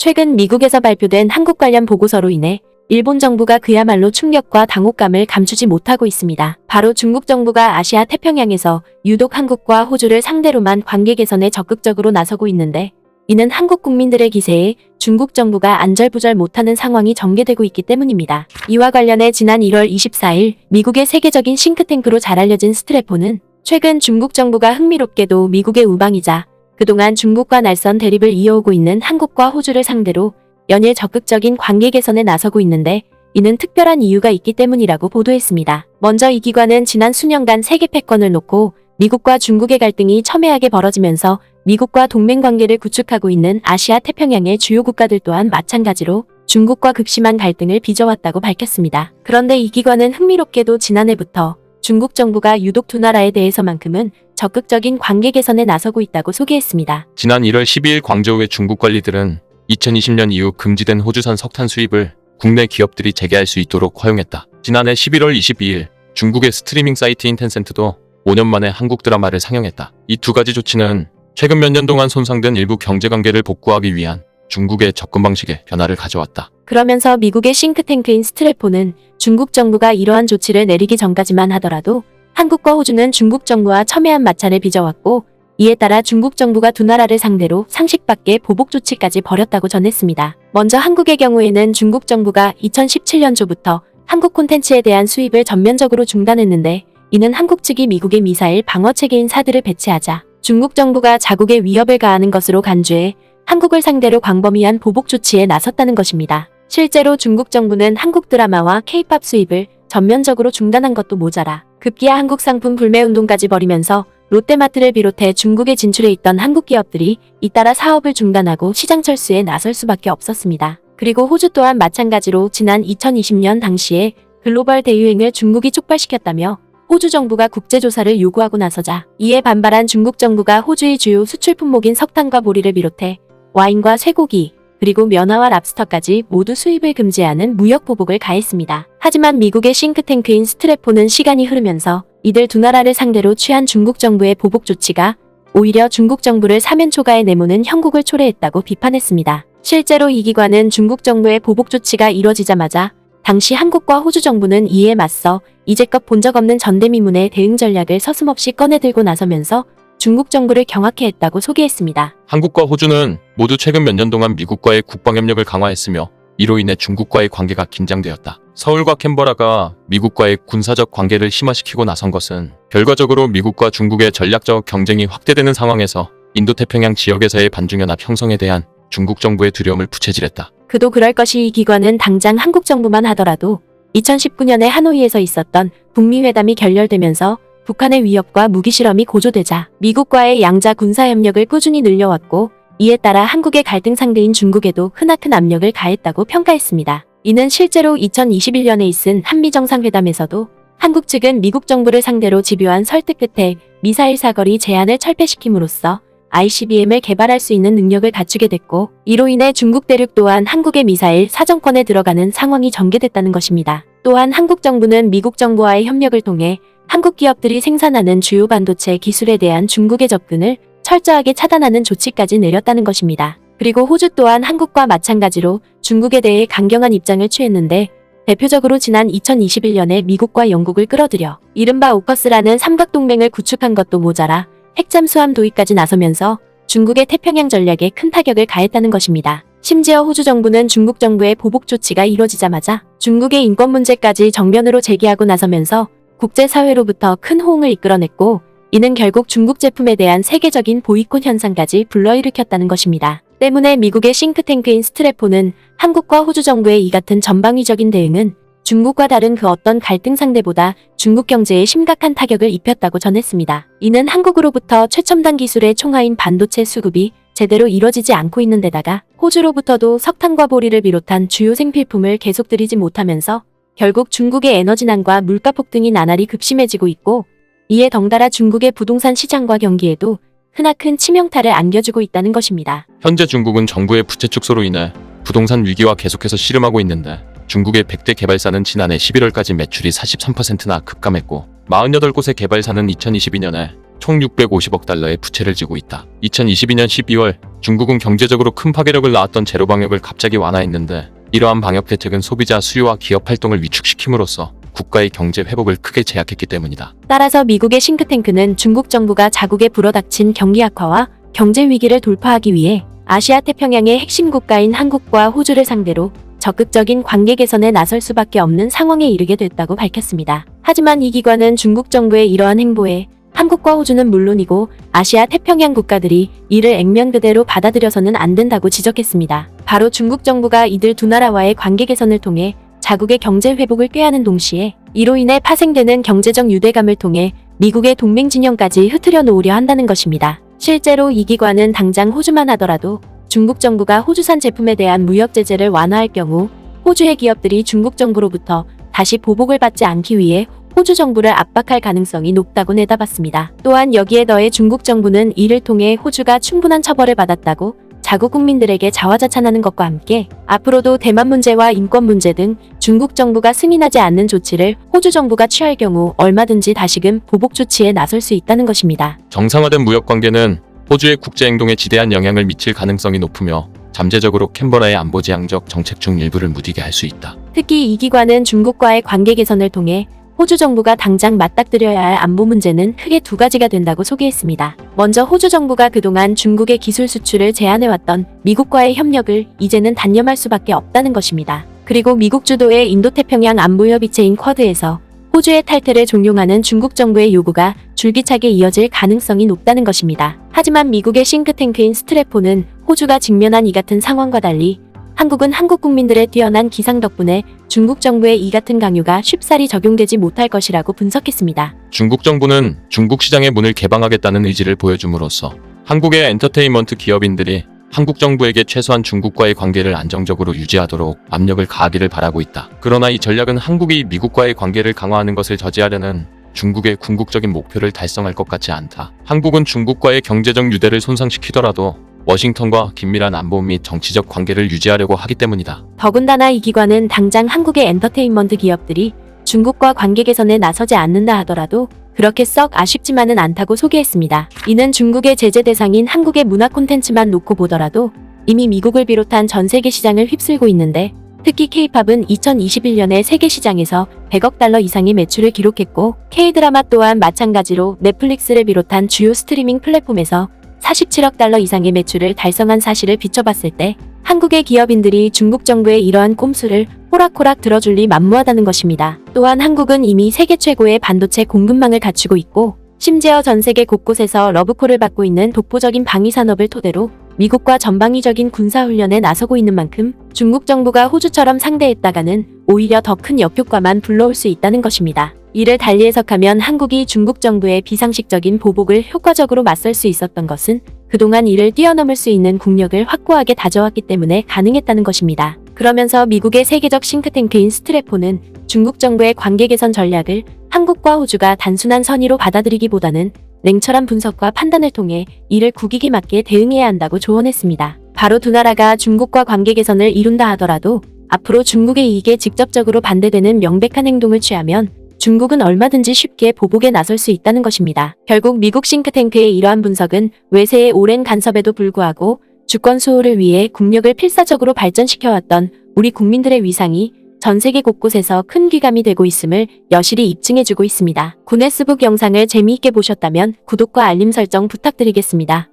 최근 미국에서 발표된 한국 관련 보고서로 인해 일본 정부가 그야말로 충격과 당혹감을 감추지 못하고 있습니다. 바로 중국 정부가 아시아 태평양에서 유독 한국과 호주를 상대로만 관계 개선에 적극적으로 나서고 있는데, 이는 한국 국민들의 기세에 중국 정부가 안절부절 못하는 상황이 전개되고 있기 때문입니다. 이와 관련해 지난 1월 24일 미국의 세계적인 싱크탱크로 잘 알려진 스트래포는 최근 중국 정부가 흥미롭게도 미국의 우방이자 그동안 중국과 날선 대립을 이어오고 있는 한국과 호주를 상대로 연일 적극적인 관계 개선에 나서고 있는데, 이는 특별한 이유가 있기 때문이라고 보도했습니다. 먼저 이 기관은 지난 수년간 세계 패권을 놓고 미국과 중국의 갈등이 첨예하게 벌어지면서 미국과 동맹 관계를 구축하고 있는 아시아 태평양의 주요 국가들 또한 마찬가지로 중국과 극심한 갈등을 빚어왔다고 밝혔습니다. 그런데 이 기관은 흥미롭게도 지난해부터 중국 정부가 유독 두 나라에 대해서만큼은 적극적인 관계 개선에 나서고 있다고 소개했습니다. 지난 1월 12일 광저우의 중국 관리들은 2020년 이후 금지된 호주산 석탄 수입을 국내 기업들이 재개할 수 있도록 허용했다. 지난해 11월 22일 중국의 스트리밍 사이트인 텐센트도 5년 만에 한국 드라마를 상영했다. 이 두 가지 조치는 최근 몇 년 동안 손상된 일부 경제관계를 복구하기 위한 중국의 접근 방식에 변화를 가져왔다. 그러면서 미국의 싱크탱크인 스트래포는 중국 정부가 이러한 조치를 내리기 전까지만 하더라도 한국과 호주는 중국 정부와 첨예한 마찰을 빚어왔고, 이에 따라 중국 정부가 두 나라를 상대로 상식 밖의 보복 조치까지 벌였다고 전했습니다. 먼저 한국의 경우에는 중국 정부가 2017년 초부터 한국 콘텐츠에 대한 수입을 전면적으로 중단했는데, 이는 한국 측이 미국의 미사일 방어 체계인 사드를 배치하자 중국 정부가 자국에 위협을 가하는 것으로 간주해 한국을 상대로 광범위한 보복 조치에 나섰다는 것입니다. 실제로 중국 정부는 한국 드라마와 K-팝 수입을 전면적으로 중단한 것도 모자라 급기야 한국 상품 불매 운동까지 벌이면서 롯데마트를 비롯해 중국에 진출해 있던 한국 기업들이 잇따라 사업을 중단하고 시장 철수에 나설 수밖에 없었습니다. 그리고 호주 또한 마찬가지로 지난 2020년 당시에 글로벌 대유행을 중국이 촉발시켰다며 호주 정부가 국제조사를 요구하고 나서자 이에 반발한 중국 정부가 호주의 주요 수출 품목인 석탄과 보리를 비롯해 와인과 쇠고기, 그리고 면화와 랍스터까지 모두 수입을 금지하는 무역 보복을 가했습니다. 하지만 미국의 싱크탱크인 스트래포는 시간이 흐르면서 이들 두 나라를 상대로 취한 중국 정부의 보복 조치가 오히려 중국 정부를 사면 초가에 내모는 형국을 초래했다고 비판했습니다. 실제로 이 기관은 중국 정부의 보복 조치가 이뤄지자마자 당시 한국과 호주 정부는 이에 맞서 이제껏 본 적 없는 전대미문의 대응 전략을 서슴없이 꺼내들고 나서면서 중국 정부를 경악해 했다고 소개했습니다. 한국과 호주는 모두 최근 몇 년 동안 미국과의 국방협력을 강화했으며 이로 인해 중국과의 관계가 긴장되었다. 서울과 캔버라가 미국과의 군사적 관계를 심화시키고 나선 것은 결과적으로 미국과 중국의 전략적 경쟁이 확대되는 상황에서 인도태평양 지역에서의 반중연합 형성에 대한 중국 정부의 두려움을 부채질했다. 그도 그럴 것이 이 기관은 당장 한국 정부만 하더라도 2019년에 하노이에서 있었던 북미 회담이 결렬되면서 북한의 위협과 무기 실험이 고조되자 미국과의 양자 군사협력을 꾸준히 늘려왔고, 이에 따라 한국의 갈등 상대인 중국에도 크나큰 압력을 가했다고 평가했습니다. 이는 실제로 2021년에 있은 한미정상회담에서도 한국 측은 미국 정부를 상대로 집요한 설득 끝에 미사일 사거리 제한을 철폐시킴으로써 ICBM을 개발할 수 있는 능력을 갖추게 됐고, 이로 인해 중국 대륙 또한 한국의 미사일 사정권에 들어가는 상황이 전개됐다는 것입니다. 또한 한국 정부는 미국 정부와의 협력을 통해 한국 기업들이 생산하는 주요 반도체 기술에 대한 중국의 접근을 철저하게 차단하는 조치까지 내렸다는 것입니다. 그리고 호주 또한 한국과 마찬가지로 중국에 대해 강경한 입장을 취했는데, 대표적으로 지난 2021년에 미국과 영국을 끌어들여 이른바 오커스라는 삼각동맹을 구축한 것도 모자라 핵잠수함 도입까지 나서면서 중국의 태평양 전략에 큰 타격을 가했다는 것입니다. 심지어 호주 정부는 중국 정부의 보복 조치가 이뤄지자마자 중국의 인권 문제까지 정면으로 제기하고 나서면서 국제사회로부터 큰 호응을 이끌어냈고, 이는 결국 중국 제품에 대한 세계적인 보이콧 현상까지 불러일으켰다는 것입니다. 때문에 미국의 싱크탱크인 스트래포는 한국과 호주 정부의 이 같은 전방위적인 대응은 중국과 다른 그 어떤 갈등 상대보다 중국 경제에 심각한 타격을 입혔다고 전했습니다. 이는 한국으로부터 최첨단 기술의 총화인 반도체 수급이 제대로 이뤄지지 않고 있는 데다가 호주로부터도 석탄과 보리를 비롯한 주요 생필품을 계속 들이지 못하면서 결국 중국의 에너지난과 물가 폭등이 나날이 급심해지고 있고, 이에 덩달아 중국의 부동산 시장과 경기에도 크나큰 치명타를 안겨주고 있다는 것입니다. 현재 중국은 정부의 부채 축소로 인해 부동산 위기와 계속해서 씨름하고 있는데, 중국의 100대 개발사는 지난해 11월까지 매출이 43%나 급감했고 48곳의 개발사는 2022년에 총 650억 달러의 부채를 지고 있다. 2022년 12월 중국은 경제적으로 큰 파괴력을 낳았던 제로 방역을 갑자기 완화했는데 이러한 방역 대책은 소비자 수요와 기업 활동을 위축시킴으로써 국가의 경제 회복을 크게 제약했기 때문이다. 따라서 미국의 싱크탱크는 중국 정부가 자국에 불어닥친 경기 악화와 경제 위기를 돌파하기 위해 아시아 태평양의 핵심 국가인 한국과 호주를 상대로 적극적인 관계 개선에 나설 수밖에 없는 상황에 이르게 됐다고 밝혔습니다. 하지만 이 기관은 중국 정부의 이러한 행보에 한국과 호주는 물론이고 아시아 태평양 국가들이 이를 액면 그대로 받아들여서는 안 된다고 지적했습니다. 바로 중국 정부가 이들 두 나라와의 관계 개선을 통해 자국의 경제 회복을 꾀하는 동시에 이로 인해 파생되는 경제적 유대감을 통해 미국의 동맹 진영까지 흐트려 놓으려 한다는 것입니다. 실제로 이 기관은 당장 호주만 하더라도 중국 정부가 호주산 제품에 대한 무역 제재를 완화할 경우 호주의 기업들이 중국 정부로부터 다시 보복을 받지 않기 위해 호주 정부를 압박할 가능성이 높다고 내다봤습니다. 또한 여기에 더해 중국 정부는 이를 통해 호주가 충분한 처벌을 받았다고 자국 국민들에게 자화자찬하는 것과 함께 앞으로도 대만 문제와 인권 문제 등 중국 정부가 승인하지 않는 조치를 호주 정부가 취할 경우 얼마든지 다시금 보복 조치에 나설 수 있다는 것입니다. 정상화된 무역 관계는 호주의 국제 행동에 지대한 영향을 미칠 가능성이 높으며 잠재적으로 캔버라의 안보지향적 정책 중 일부를 무디게 할 수 있다. 특히 이 기관은 중국과의 관계 개선을 통해 호주 정부가 당장 맞닥뜨려야 할 안보 문제는 크게 두 가지가 된다고 소개했습니다. 먼저 호주 정부가 그동안 중국의 기술 수출을 제한해왔던 미국과의 협력을 이제는 단념할 수밖에 없다는 것입니다. 그리고 미국 주도의 인도태평양 안보협의체인 쿼드에서 호주의 탈퇴를 종용하는 중국 정부의 요구가 줄기차게 이어질 가능성이 높다는 것입니다. 하지만 미국의 싱크탱크인 스트래포는 호주가 직면한 이 같은 상황과 달리 한국은 한국 국민들의 뛰어난 기상 덕분에 중국 정부의 이 같은 강요가 쉽사리 적용되지 못할 것이라고 분석했습니다. 중국 정부는 중국 시장의 문을 개방하겠다는 의지를 보여줌으로써 한국의 엔터테인먼트 기업인들이 한국 정부에게 최소한 중국과의 관계를 안정적으로 유지하도록 압력을 가하기를 바라고 있다. 그러나 이 전략은 한국이 미국과의 관계를 강화하는 것을 저지하려는 중국의 궁극적인 목표를 달성할 것 같지 않다. 한국은 중국과의 경제적 유대를 손상시키더라도 워싱턴과 긴밀한 안보 및 정치적 관계를 유지하려고 하기 때문이다. 더군다나 이 기관은 당장 한국의 엔터테인먼트 기업들이 중국과 관계 개선에 나서지 않는다 하더라도 그렇게 썩 아쉽지만은 않다고 소개했습니다. 이는 중국의 제재 대상인 한국의 문화 콘텐츠만 놓고 보더라도 이미 미국을 비롯한 전 세계 시장을 휩쓸고 있는데 특히 K-팝은 2021년에 세계 시장에서 100억 달러 이상의 매출을 기록했고 K-드라마 또한 마찬가지로 넷플릭스를 비롯한 주요 스트리밍 플랫폼에서 47억 달러 이상의 매출을 달성한 사실을 비춰봤을 때 한국의 기업인들이 중국 정부의 이러한 꼼수를 호락호락 들어줄 리 만무하다는 것입니다. 또한 한국은 이미 세계 최고의 반도체 공급망을 갖추고 있고 심지어 전 세계 곳곳에서 러브콜을 받고 있는 독보적인 방위 산업을 토대로 미국과 전방위적인 군사훈련에 나서고 있는 만큼 중국 정부가 호주처럼 상대했다가는 오히려 더 큰 역효과만 불러올 수 있다는 것입니다. 이를 달리 해석하면 한국이 중국 정부의 비상식적인 보복을 효과적으로 맞설 수 있었던 것은 그동안 이를 뛰어넘을 수 있는 국력을 확고하게 다져왔기 때문에 가능했다는 것입니다. 그러면서 미국의 세계적 싱크탱크인 스트래포는 중국 정부의 관계 개선 전략을 한국과 호주가 단순한 선의로 받아들이기보다는 냉철한 분석과 판단을 통해 이를 국익에 맞게 대응해야 한다고 조언했습니다. 바로 두 나라가 중국과 관계 개선을 이룬다 하더라도 앞으로 중국의 이익에 직접적으로 반대되는 명백한 행동을 취하면 중국은 얼마든지 쉽게 보복에 나설 수 있다는 것입니다. 결국 미국 싱크탱크의 이러한 분석은 외세의 오랜 간섭에도 불구하고 주권 수호를 위해 국력을 필사적으로 발전시켜왔던 우리 국민들의 위상이 전 세계 곳곳에서 큰 귀감이 되고 있음을 여실히 입증해주고 있습니다. 구네스북 영상을 재미있게 보셨다면 구독과 알림 설정 부탁드리겠습니다.